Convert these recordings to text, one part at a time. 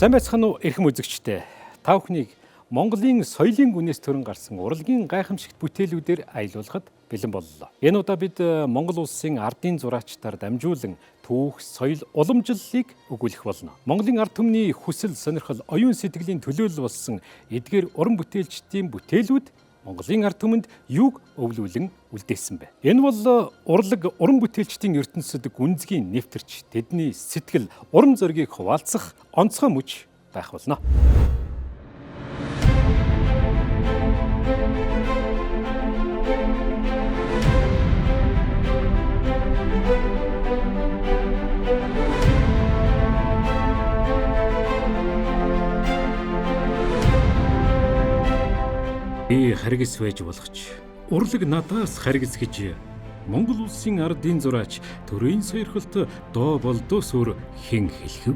Сайн байцгаана уу эрхэм үзэгчдээ. Та бүхнийг Монголын соёлын гүнээс төрөн гарсан урлагийн гайхамшигт бүтээлүүдээр аялуулахад бэлэн боллоо. Энэ удаа бид Монгол улсын ардын зураачдаар дамжуулан түүх, соёл, уламжлалыг өгүүлэх болно. Монголын ард түмний хүсэл, сонирхол, оюун сэтгэлийн төлөөлөл болсон эдгээр уран бүтээлчдийн бүтээлүүд Монголын ард түмэнд юуг өвлүүлэн үлдээсэн бэ? Энэ бол урлаг уран бүтээлчдийн ертөнцид гүнзгий нэвтэрч тэдний сэтгэл, уран зоригийг хуваалцах онцгой мөч байх болно. Би харгас байж болох ч урлаг надаас харгас гэж Монгол улсын ардын зураач төрийн сойрхолт доо болдоос өөр хэн хэлэв?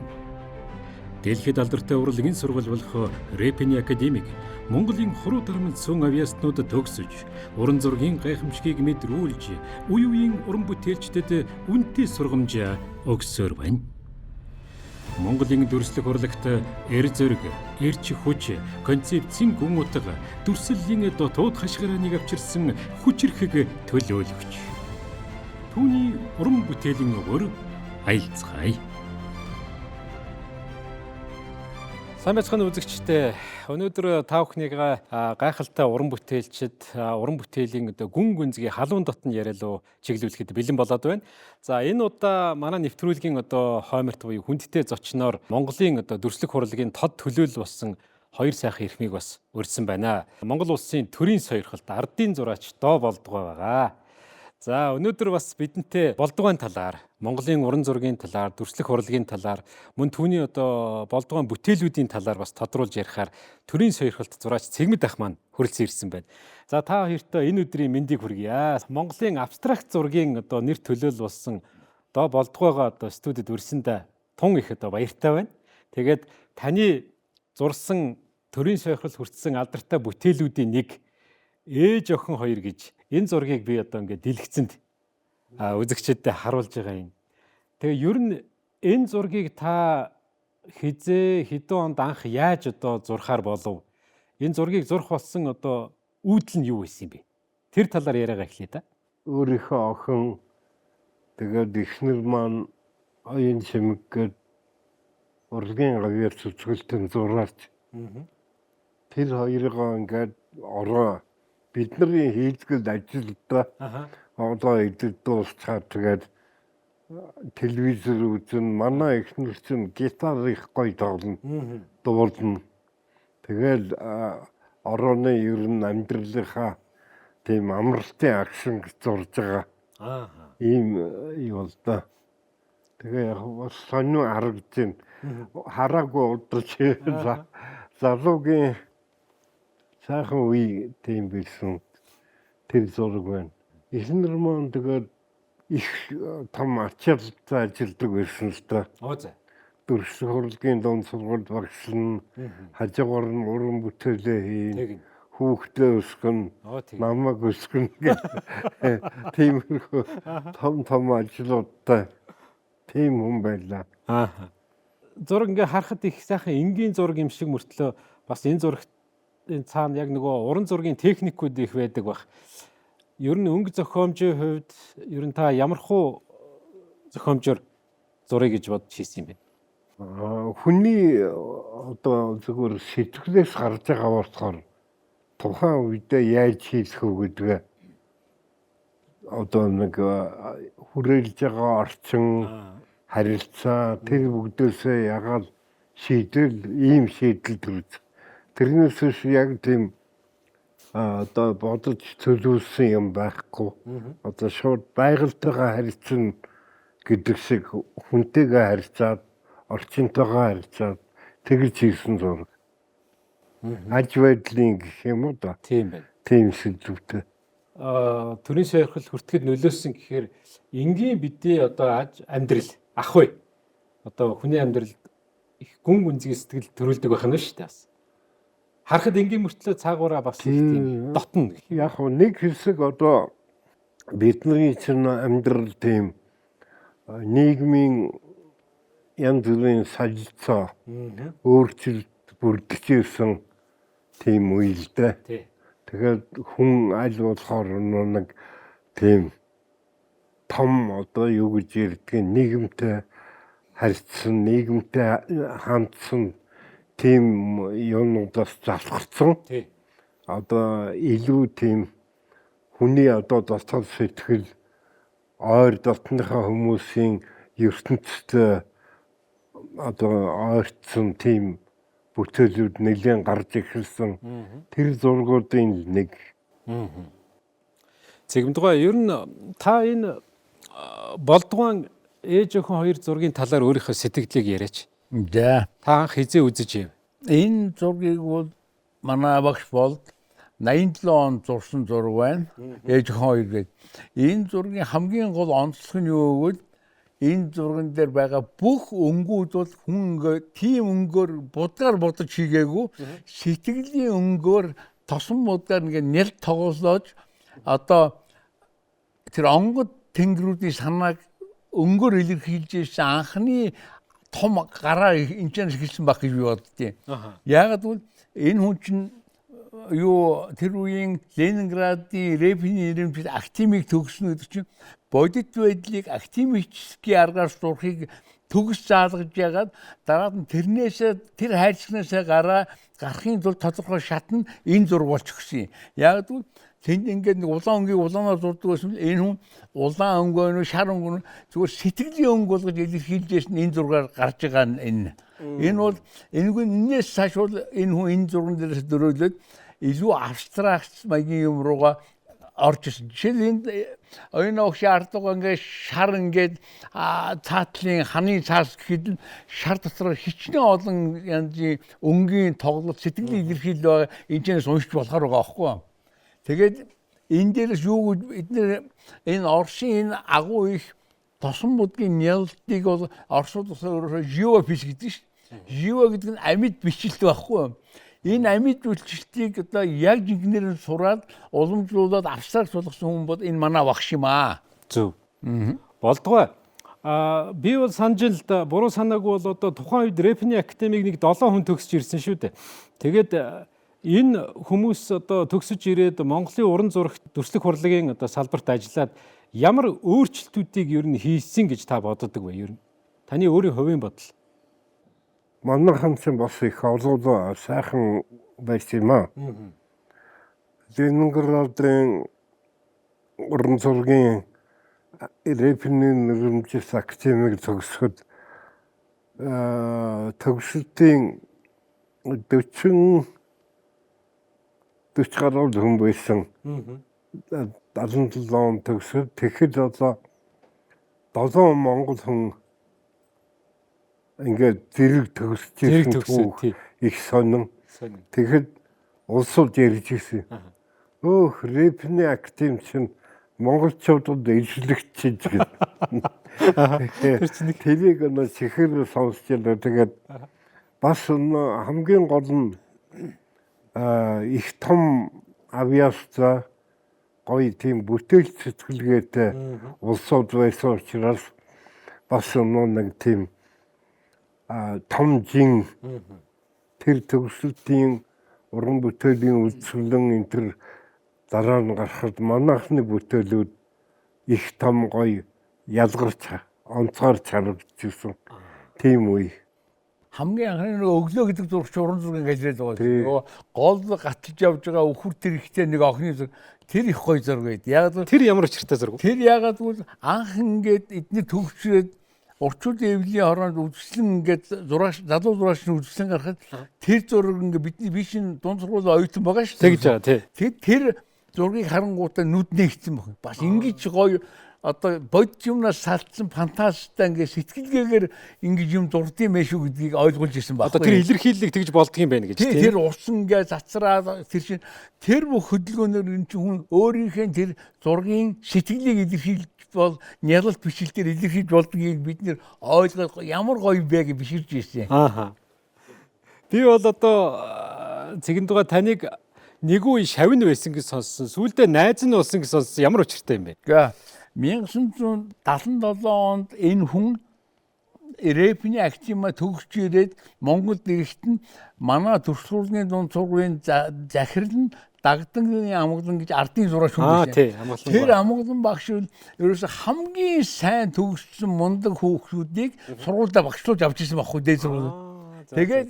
Дэлхийд алдартай урлагийн сургууль болох Репиний академик Монголын хуруу дарамтсан авиаснуудад төгсөж, уран зургийн гайхамшигыг мэдрүүлж, үе үеийн уран бүтээлчдэд үнэтэй сургамж өгсөөр байна. Монголын дүрслэх урлагт эр зэрэг, эрч хүч, концепцийн гүн утга, дүрслэлийн дотоод хашгирааныг авчирсан хүчрхэг төлөөлөгч. Түүний уран бүтээлийн өр аялцгаая. Сайн байцгаана үзэгчдээ. Өнөөдөр та бүхнийг гайхалтай уран бүтээлчд, уран бүтээлийн гүн гүнзгий халуун дотн яриалуу чиглүүлэхэд бэлэн болоод байна. За энэ удаа манай нэвтрүүлгийн хойморт буюу хүндтэй зочноор Монголын дүрслэх урлагийн тод төлөөлөл болсон хоёр сайхан эрхмийг бас урьдсан байна. Монгол улсын төрийн сойрхолт ардын зураач доо болдгоо байгаа. За өнөөдөр бас бидэнтэй болдгоон талаар, Монголын уран зургийн талаар, дүрслэх урлагийн талаар, мөн түүний болдгоон бүтээлүүдийн талаар бас тодруулж ярихаар төрийн сойрхолт зураач Цэгмэд ах маань хүрэлцэн ирсэн байна. За та хоёртоо энэ өдрийн мэндийг хүргье. Монголын абстракт зургийн нэр төлөөлөл болсон доо болдгоогоо студид урьсандаа тун их баяртай байна. Тэгээд таны зурсан төрийн сойрхолт хүртсэн алдартай бүтээлүүдийн нэг ээж охин хоёр гэж энэ зургийг би ингээд дэлгэцэнд үзэгчдэд харуулж байгаа юм. Тэгээ ер нь энэ зургийг та хэдэн онд анх яаж зурхаар болов? Энэ зургийг зурх болсон үүдэл нь юу байсан юм бэ? Тэр талаар яриагаа эхлэе да. Өөрийнхөө охин тэгээд эхнэр маань оюун чимэггээд урлагийн авиар цэцгэлтэн зураач. Тэр хоёроо ингээд ороо бидний хийлгэл ажилдаа одоо эдэл дуусчаад тэгээд телевизээр үзэн манай эхнэр чинь гитар их гоё тоглоно, дуулна. Тэгээд орооны ер нь амьдралынхаа тийм амралтын акшн зурж байгаа. Ийм юу л да. Тэгээ бас сонио харагдаж байна. Хараагүй удаж залуугийн сайхан үе тийм байсан тэр зураг байна. Эхнэр маань тэгээд их том ачаалттай ажилладаг байсан л да. Дүрслэх урлагийн дунд сургуульд багшлан, хажуугаар нь уран бүтээлээ хийн, хүүхдээ өсгөн, намайг өсгөн гэх тиймэрхүү том ажлуудтай тийм хүн байлаа. Зураг ингээ харахад их сайхан энгийн зураг юм шиг мөртлөө бас энэ зурагт энэ цаана яг нөгөө уран зургийн техникүүд их байдаг баг. Ер нь өнгө зохиомжийн хувьд ер нь та ямархуу зохиомжоор зуръя гэж бодож хийсэн юм бэ? Хүний зүгээр сэтгэлээс гарч байгаа болохоор тухайн үедээ яаж хийх вэ гэдгээ нэг хүрээлж байгаа орчин, харилцаа тэр бүгдөөсөө ягаад ийм шийдэл төрж. Тэрнээс биш яг тийм бодож төлөвлөсөн юм байхгүй. Шууд байгальтайгаа харьцсан гэдэг шиг хүнтэйгээ харьцаад, орчинтойгоо харьцаад тэгж хийсэн зураг. Аж байдлын гэх юм уу да. Тийм байна. Тийм сэдвүүтэй. Төрийн сойрхол хүртэхэд нөлөөсөн гэхээр энгийн бидний амьдрал ах вэ? Хүний амьдралд их гүн гүнзгий сэтгэл төрүүлдэг байх нь шүү дээ бас. Харахад энгийн мөртлөө цаагаараа бас тийм дотно. Яг нэг хэсэг бидний чинь амьдрал тийм нийгмийн янз бүрийн солилцоо өөрчлөлт бүрдэж ирсэн тийм үе л дээ. Тий. Тэгэхээр хүн аль болохоор нэг тийм том одоо юу гэж ярьдгийг нийгэмтэй харьцсан, нийгэмтэй хандсан тийм юмнуудаас залхарсан. Тий. Одоо илүү тийм хүний одоо дотоод сэтгэл ойр дотныхоо хүмүүсийн ертөнцийн одоо ойртсон тийм бүтээлүүд нэлээд гарч ирсэн. Тэр зургуудын нэг. Цэгмдгой ер нь та энэ болдгоон ээж охин хоёр зургийн талаар өөрийнхөө сэтгэлийг яриач. За. Та анх хизээ үзэж ив? Энэ зургийг бол манай багш болд 87 онд зурсан зураг байна. Ээж охин хоёр гээд. Энэ зургийн хамгийн гол онцлог нь юу гэвэл энэ зурган дээр байгаа бүх өнгүүд бол хүн ингээд тийм өнгөөр будгаар бодож хийгээгүй. Сэтгэлийн өнгөөр тосон будгаар ингээд нэл тоглож одоо тэр онгод тэнгэрүүдийн санааг өнгөөр илэрхийлж ирсэн анхны том гараа энэ ч хэлсэн баг гэж би боддیں۔ Яагаад гэвэл энэ хүн чинь юу тэр үеийн Ленинградын Репиний нэрмжид актимийг төгснө гэдэг чинь бодит байдлыг актимический аргаар сурахыг төгс заалгаж ягаад дараад нь тэрнээсээ тэр хайрцагнасаа гарахын тулд тодорхой шатна энэ зураг болж өгсөн юм. Яагаад гэвэл тэнд ингээд нэг улаан өнгийг улаанаар зурдаг байсан бол энэ хүн улаан өнгөө шар өнгөө зүгээр сэтгэлийн өнгө болгож илэрхийлж энэ зургаар гарч байгаа энэ. Энэ бол энэс цааш бол энэ хүн энэ зурган дээрээс дөрөөлөд илүү абстракт маягийн юм руугаа орж ирсэн. Жишээл энд оюун огши ардгаа ингээд шар ингээд цаатлын ханы цаас гэхэд шар дотор хичнээн олон янзын өнгийн тоглолт сэтгэлийн илэрхийлэл байгаа энэчнээс уншиж болохоор байгаа аахгүй. Тэгээд энэ дээрээс юу гэж эдгээр энэ Орсын энэ агуу их тосон будгийн нялтыг бол Оросууд өөрөөр живопис гэдэг шүү дээ. Живо гэдэг нь амьд бичлэлт байхгүй. Энэ амьд бичлэлтийг одоо яг жинхнээр нь сураад уламжлуулад абстракт болгосон хүн бол энэ манай багш юм аа. Зөв. Болдгоо. Би бол санаж л да буруу санаагүй бол одоо тухайн үед Репиний академиг нэг 7 хүн төгсөж ирсэн шүү дээ. Тэгээд энэ хүмүүс одоо төгсөж ирээд Монголын уран зурагт дүрслэх урлагийн одоо салбарт ажиллаад ямар өөрчлөлтүүдийг ер нь хийсэн гэж та боддог вэ? Ер нь таны өөрийн хувийн бодол. Манайхан ч бас их олон сайхан байсан юм аа. Ленинградын уран зургийн Репиний нэрмжис академиг төгсөхөд төгсөлтийн 40 гаруй хүн байсан. 77 он төгсөд тэгэхэд одоо 7 монгол хүн ингээд зэрэг төгсөж ирсэн их сонин. Тэгэхэд улсууд ярьж ирсэн. Өөх Репиний академи чинь монголчуудад ижлэгчиж гэдэг. Тэрийг нэг чихэр сонсч байлаа. Тэгээд бас хамгийн гол нь их том авиастай гоё тийм бүтээл сэтгэлгээтэй улсууд байсан учраас бас нэг тийм том жин тэр төгсөлтийн уран бүтээлийн үйлчлэн энэ төр дараа нь гарахад манайхны бүтээлүүд их том гоё ялгарч онцгойр харагдчихсан тийм үе. Хамгийн анхны өглөө гэдэг зурагч уран зургийн галерейд байгаа. Гол гаталж явж байгаа өхөр тэр ихтэй нэг охины зураг тэр их гоё зураг байд. Яг тэр ямар учиртай зураг? Тэр ягаад гэвэл анх ингээд эдний төгсрээд урчуудын эвлийн хороонд үзэсгэлэн ингээд залуу зурагч нь үзэсгэлэн гарахад тэр зураг ингээд бидний бишин дунд сургуулийн оюутан байгаа шүү дээ. Тэгж байгаа тий. Тэр зургийг харангуйтаа нүднээ ихсэн баг. Бас ингэж гоё одоо бодит юмнаас салцсан фантасттай ингээд сэтгэлгээгээр ингэж юм дурдсан мэ шүү гэдгийг ойлгуулж ирсэн баг. Одоо тэр илэрхийллийг тэгж болдго юм байна гэж тийм. Тэр урсан ингээд цацраад тэр чинь тэр бүх хөдөлгөөнөөр энэ чинь хүн өөрийнхөө тэр зургийн сэтгэлийг илэрхийлж бол нялалт бичлэлээр илэрхийлж болдгийг бид нэр ойлгоод ямар гоё бэ гэж биширж ирсэн. Би бол одоо цэгэнтуга таныг нэг үе шавин байсан гэж сонссон. Сүүлдээ найз нь болсон гэж сонссон. Ямар учиртай юм бэ? 1977 онд энэ хүн рэпний актима төгсж ирээд Монгол нэгт нь манай төрслөргийн дунд сургуулийн захирал нь Дагдангны амгалан гэж ардын зураач хүн байсан. тий, амгалан. Тэр амгалан багш нь ерөөсө хамгийн сайн төгссөн мундаг хүүхдүүдийг сургуультай багшлуулж авч ирсэн байхгүй дээд сургууль. Тэгээд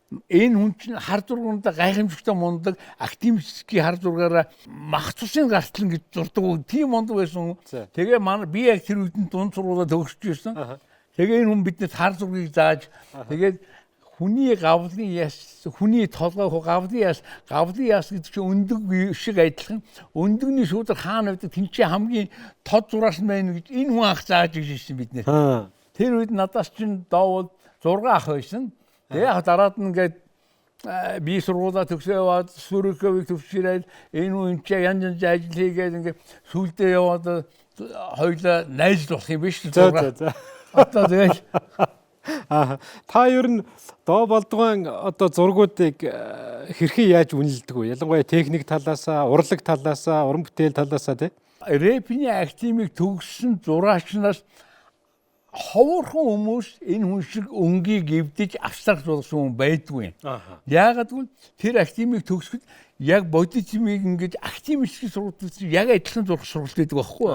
энэ хүн чинь хар зургуудаа гайхамшигтай мундаг активистский хар зургаараа мах цусын гартлан гэж зурдаг. Тийм мундаг байсан. Тэгээ манай би яг тэр үедэн дунд сургуулаа төгсөж ирсэн. Тэгээ энэ хүн биднээс хар зургийг зааж тэгээд хүний гавлын яс, хүний толгой гавлын яс гэдэг чинь өндөг шиг адилхан. Өндөгний шүүдэр хаана байдаг тэнцээ хамгийн тод зураас нь байна гэж энэ хүн анх зааж өгч ирсэн биднээс. Тэр үед надаас чинь доовол 6 ах байсан. Тэгээ яг дараад нь ингээд би сургуулаа төгсөө яваад Сүрхөвийг төвширээд энэ хүн чи янз янз ажил хийгээд ингээд сүлдээ яваад хоёулаа найз болох юм биш үү? Одоо тэгэл та ер нь доо болдгоон одоо зургуудыг хэрхэн яаж үнэлдэг вэ? Ялангуяа техник талаасаа, урлаг талаасаа, уран бүтээл талаасаа тий. Рэпний актимыг төгссөн зураачнаас ховорхон хүмүүс энэ хүн шиг өнгийг эвдэж абстракт болгосон хүн байдгүй. Яагаад гэвэл тэр актимыг төгсөхөд яг бодитмыг ингэж активистийн сургуулиуд яг адилхан зурх сургалт байдаг байхгүй.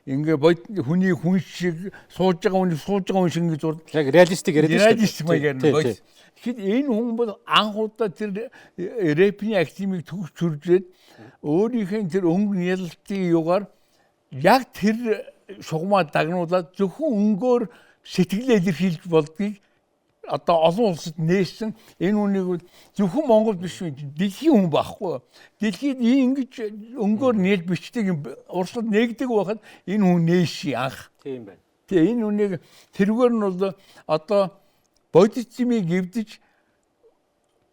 Ингээ хүний хүн шиг сууж байгаа хүн шиг ингэ зурд. Яг реалистик яриад байна. Реалистик маягаар нь. Тэгэхэд энэ хүн бол анхудаа тэр рэпний актимыг төгсч хүрээд өөрийнхөө тэр өнгө нялалтын югаар яг тэр шугамаа дагнуулаад зөвхөн өнгөөр сэтгэлээ илэрхийлж болдгийг одоо олон улсад нээсэн энэ хүнийг зөвхөн Монгол биш үү дэлхийн хүн байхгүй. Дэлхийд ингэж өнгөөр нээж бичдэг юм урсгал нээгдэг байхад энэ хүн нээши анх. Тийм байна. Тэгээ энэ хүнийг тэргээр нь бол одоо бодитмыг эвдэж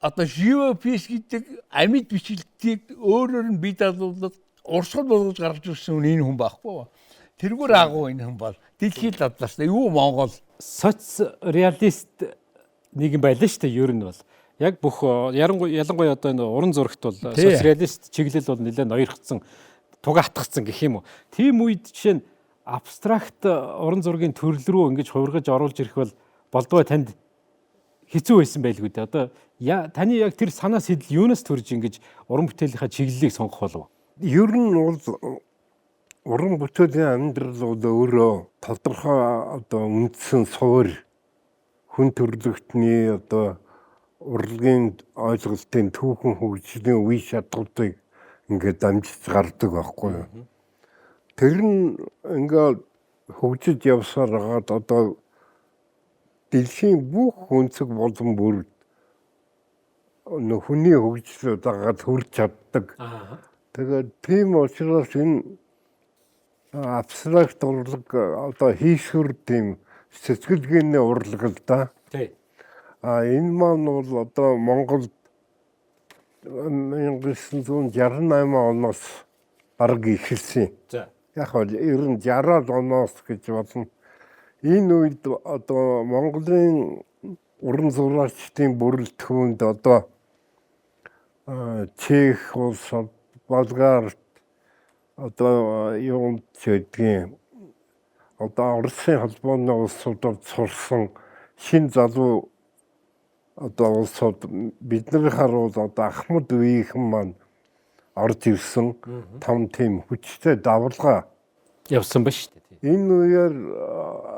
одоо живопис гэдэг амьд бичлэлтийг өөрөөр нь бий даалуулаад урсгал болгож гаргаж ирсэн энэ хүн байхгүй. Тэргээр агуу энэ хүн бол дэлхийд дадлаастай юу Монгол соц реалист нийгэм байлаа шүү дээ. Ер нь бол яг бүх ялангуяа одоо энэ уран зурагт бол социалист чиглэл бол нэлээд ноёрхсон, тугаатгцсан гэх юм уу. Тийм үед жишээ нь абстракт уран зургийн төрөл рүү ингэж хувиргаж оруулж ирэх бол болдгоо танд хэцүү байсан байлгүй дээ. Одоо таны яг тэр санаа сэтэл юунаас төрж ингэж уран бүтээлийнхаа чиглэлийг сонгох болов? Ер нь бол уран бүтээлийн амьдрал өөрөө тодорхой одоо үндсэн суур хүн төрлөختний одоо урлагийн ойлголтын түүхэн хөгжлийн үе шатуудыг ингээд дамжиж гардаг байхгүй юу. Тэр нь ингээд хөгжиж явсаар хагаад одоо дэлхийн бүх өнцөг болон бүр хүний хөгжлөд дагаад хүрч чаддаг. Тэгээд тийм учраас энэ абстракт урлаг одоо хийшүр тийм сэтгэлгээний урлаг л да. Тий. Энэ маань бол одоо Монголд 1968 оноос бараг эхэлсэн. За. Яг бол ер нь 60-аад оноос гэж болно. Энэ үед одоо Монголын уран зураачдын бүрэлдэхүүнд одоо Чех улс, Болгар одоо юунд гэдгийг одоо Оросын холбооны улсуудад сурсан шин залуу одоо улсууд бидний харуул одоо Ахмад үеийнхэн маань орж ирсэн том тийм хүчтэй давлгаа Явсан ба шүү дээ. энэ үеэр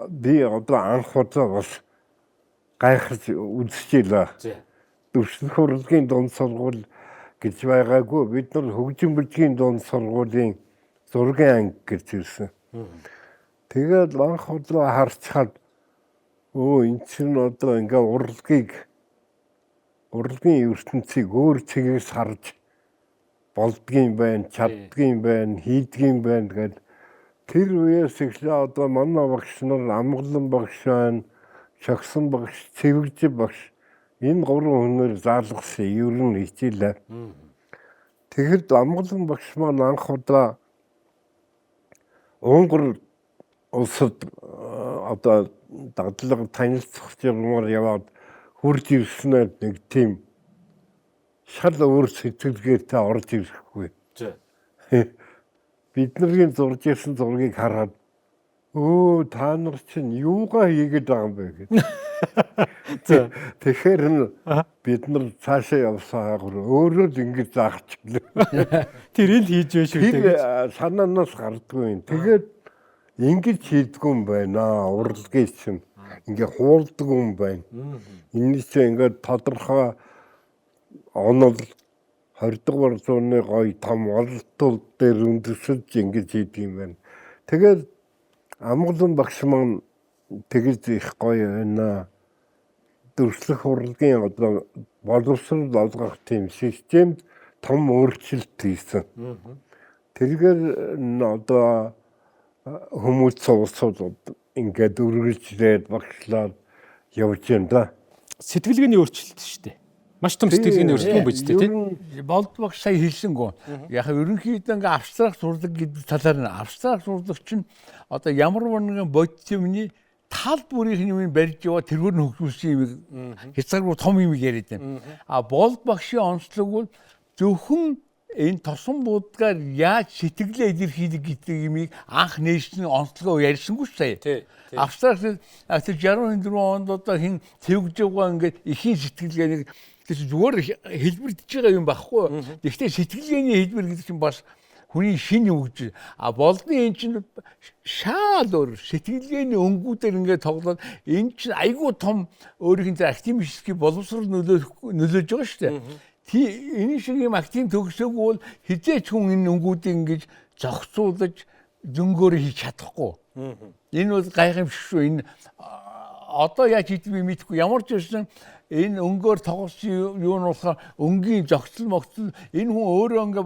би одоо анх удаа бас гайхаж үзчихлээ. Дэвшилх урлагийн дунд сургууль гэж байгаагүй бид нар хөгжим бүжгийн дунд сургуулийн зургийн анги гэж ирсэн. Тэгээд анх удаа харцгаад энэ чинь одоо ингээ урлагийн ертөнцийг өөр чигээс харж болдгийн байна, чаддгийн байна, хийдгийн байна гэдэг. Тэр үеэс эхлээ одоо манай багш нар Амгалан багш байна, Шогсон багш, Цэвэгжи багш энэ гурван хүнээр заалгасан ер нь хичээлээ. Тэгэхэд Амгалан багш маань анх удаа Унгар улсад одоо дадлага танилцах юмар яваад хурж ирснээр нэг тийм шал өөр сэтгэлгээтэй орж ирэхгүй. Бидний зурж ирсэн зургийг хараад та нар чинь юугаа хийгээд байгаа юм бэ гэдэг. За. Тэгэхээр бид нар цаашаа явсаагаар өөрөө л ингэж заахчихлаа. Тэр ил хийж байна шүү Тэр дээ. санаанаас гардгүй юм. Тэгээд ингэж хийдгүй юм байна. Урлагийн чинь ингээ хуулдаг юм байна. Энэс чинь ингээ тодорхой онол 20 дугаар зууны гоё том оролтууд дээр үндэслэж ингэж хийдэг юм байна. Тэгээд Амгалан багш маань тэгж их гоё байна. Дүрслэх урлагийн одоо боловсрол олгох тийм системд том өөрчлөлт хийсэн. Тэргээр одоо хүмүүс цуглуулад ингээд үргэлжлээд багшлаад явж байна да. Сэтгэлгээний өөрчлөлт шүү дээ. Маш том сэтгэлгээний өөрчлөлт юм биз дээ тий. Болдбог сая хэлсэнгөө. Яг ерөнхийдөө ингээ абстракт урлаг гэдэг талаар нь абстракт урлаг чинь одоо ямар нэгэн бодит юмны тал бүрийн юм барьж яваа тэргээр нь хөгжүүлсэн юм хязгааргүй том юм яриад байна. Болд багшийн онцлог бол зөвхөн энэ тосон будгаар яаж сэтгэлээ илэрхийлэх гэдэг юмыг анх нээсэн онцлогоо ярьсангүй сая. Абстракт 64 онд одоо хин тэгж байгаа ингээд ихийн сэтгэлгээнийг зүгээр хэлбэрдэж байгаа юм багхгүй. Гэхдээ сэтгэлгээний хэлбэр гэдэг чинь бас хүний шин үг гэж. Болдны эн чинь шаал өөр сэтгэлгээний өнгүүдээр ингээд тоглоод эн чинь айгүй том өөрийнх нь активистский боловсрол нөлөөлж байгаа шүү дээ. Энэ шиг юм актив төгсөөгүй бол хизээч хүн энэ өнгүүдийг ингэж зохицуулж зөнгөөр хийж чадахгүй. Энэ бол гайхамшиг шүү. Энэ одоо яаж хийдгийг мэдэхгүй. Ямар ч байсан энэ өнгөөр тоглосон юу нь болохоор өнгийн зохицол могцол энэ хүн өөрөө ингээ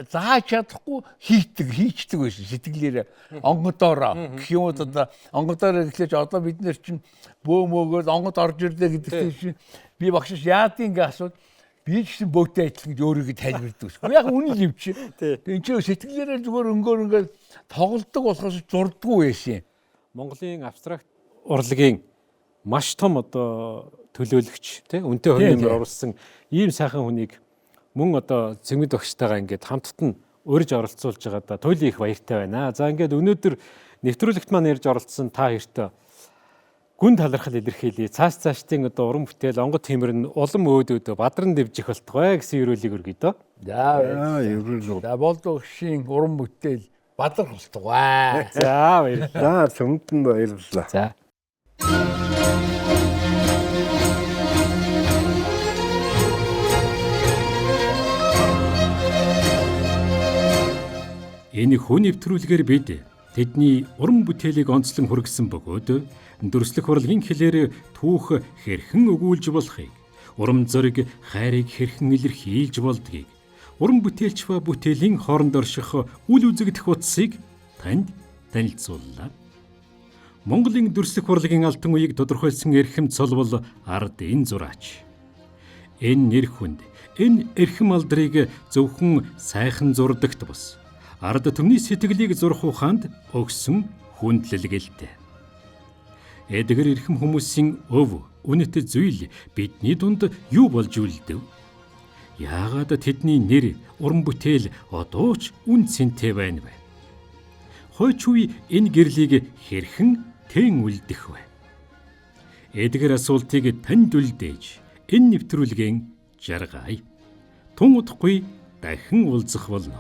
зааж чадахгүй хийчдэг байсан сэтгэлээрээ онгодоороо гэх юм одоо онгодоороо гэхлээр одоо бид нар чинь бөөмөөгөөд онгод орж ирлээ гэдэг чинь би багшаас яад ингээ асууд би ч гэсэн бөөтэй адилхан гэж өөрийгөө тайлбардаг ус. Яг үнэн л юм чи. Тэгээ чи сэтгэлээрээ зүгээр өнгөөр ингээ тоглолдог болохоос зурдаггүй байсан. Монголын абстракт урлагийн маш том одоо төлөөлөгч тий үнэтэй хувийн оруулсан ийм сайхан хүнийг мөн одоо Цэмэд багштайгаа ингээд хамтд нь урьж оролцуулж байгаа да туйлын их баяртай байна. За ингээд өнөөдөр нэвтрүүлэгт маань ярьж оролцсон та хоёртой гүн талархал илэрхийлье. Цаашдын одоо уран бүтээл онгод тиймэр нь улам өөдөөдөө бадран дэвжих болтугай гэсэн ерөөлийг өргөе дөө. За болдогшийн уран бүтээл бадрах болтугай. За баярлалаа. За цөмдөнд баярлалаа. За. Энэ хүн нэвтрүүлгээр бид тэдний уран бүтээлийг онцлон хүргэсэн бөгөөд дүрслэх урлагийн хэлээр түүх хэрхэн өгүүлж болохыг, урам зориг хайрыг хэрхэн илэрхийлж болдгийг, уран бүтээлч ба бүтээлийн хооронд орших үл үзэгдэх утсыг танд танилцууллаа. Монголын дүрслэх урлагийн алтан үеийг тодорхойлсон эрхэм цол бол ард энэ зураач. Энэ нэр хүнд энэ эрхэм алдрыг зөвхөн сайхан зурдагт бус ард түмний сэтгэлийг зурх ухаанд өгсөн хүндлэл гэлтэй. Эдгээр эрхэм хүмүүсийн өв үнэт зүйл бидний дунд юу болж үлдэв? Яагаад тэдний нэр уран бүтээл одоо ч үн цэнтэй байна вэ? Хойч үе энэ гэрлийг хэрхэн тэн үлдэх вэ? Эдгээр асуултыг танд үлдээж энэ нэвтрүүлгийн жаргая. Тун удахгүй дахин уулзах болно.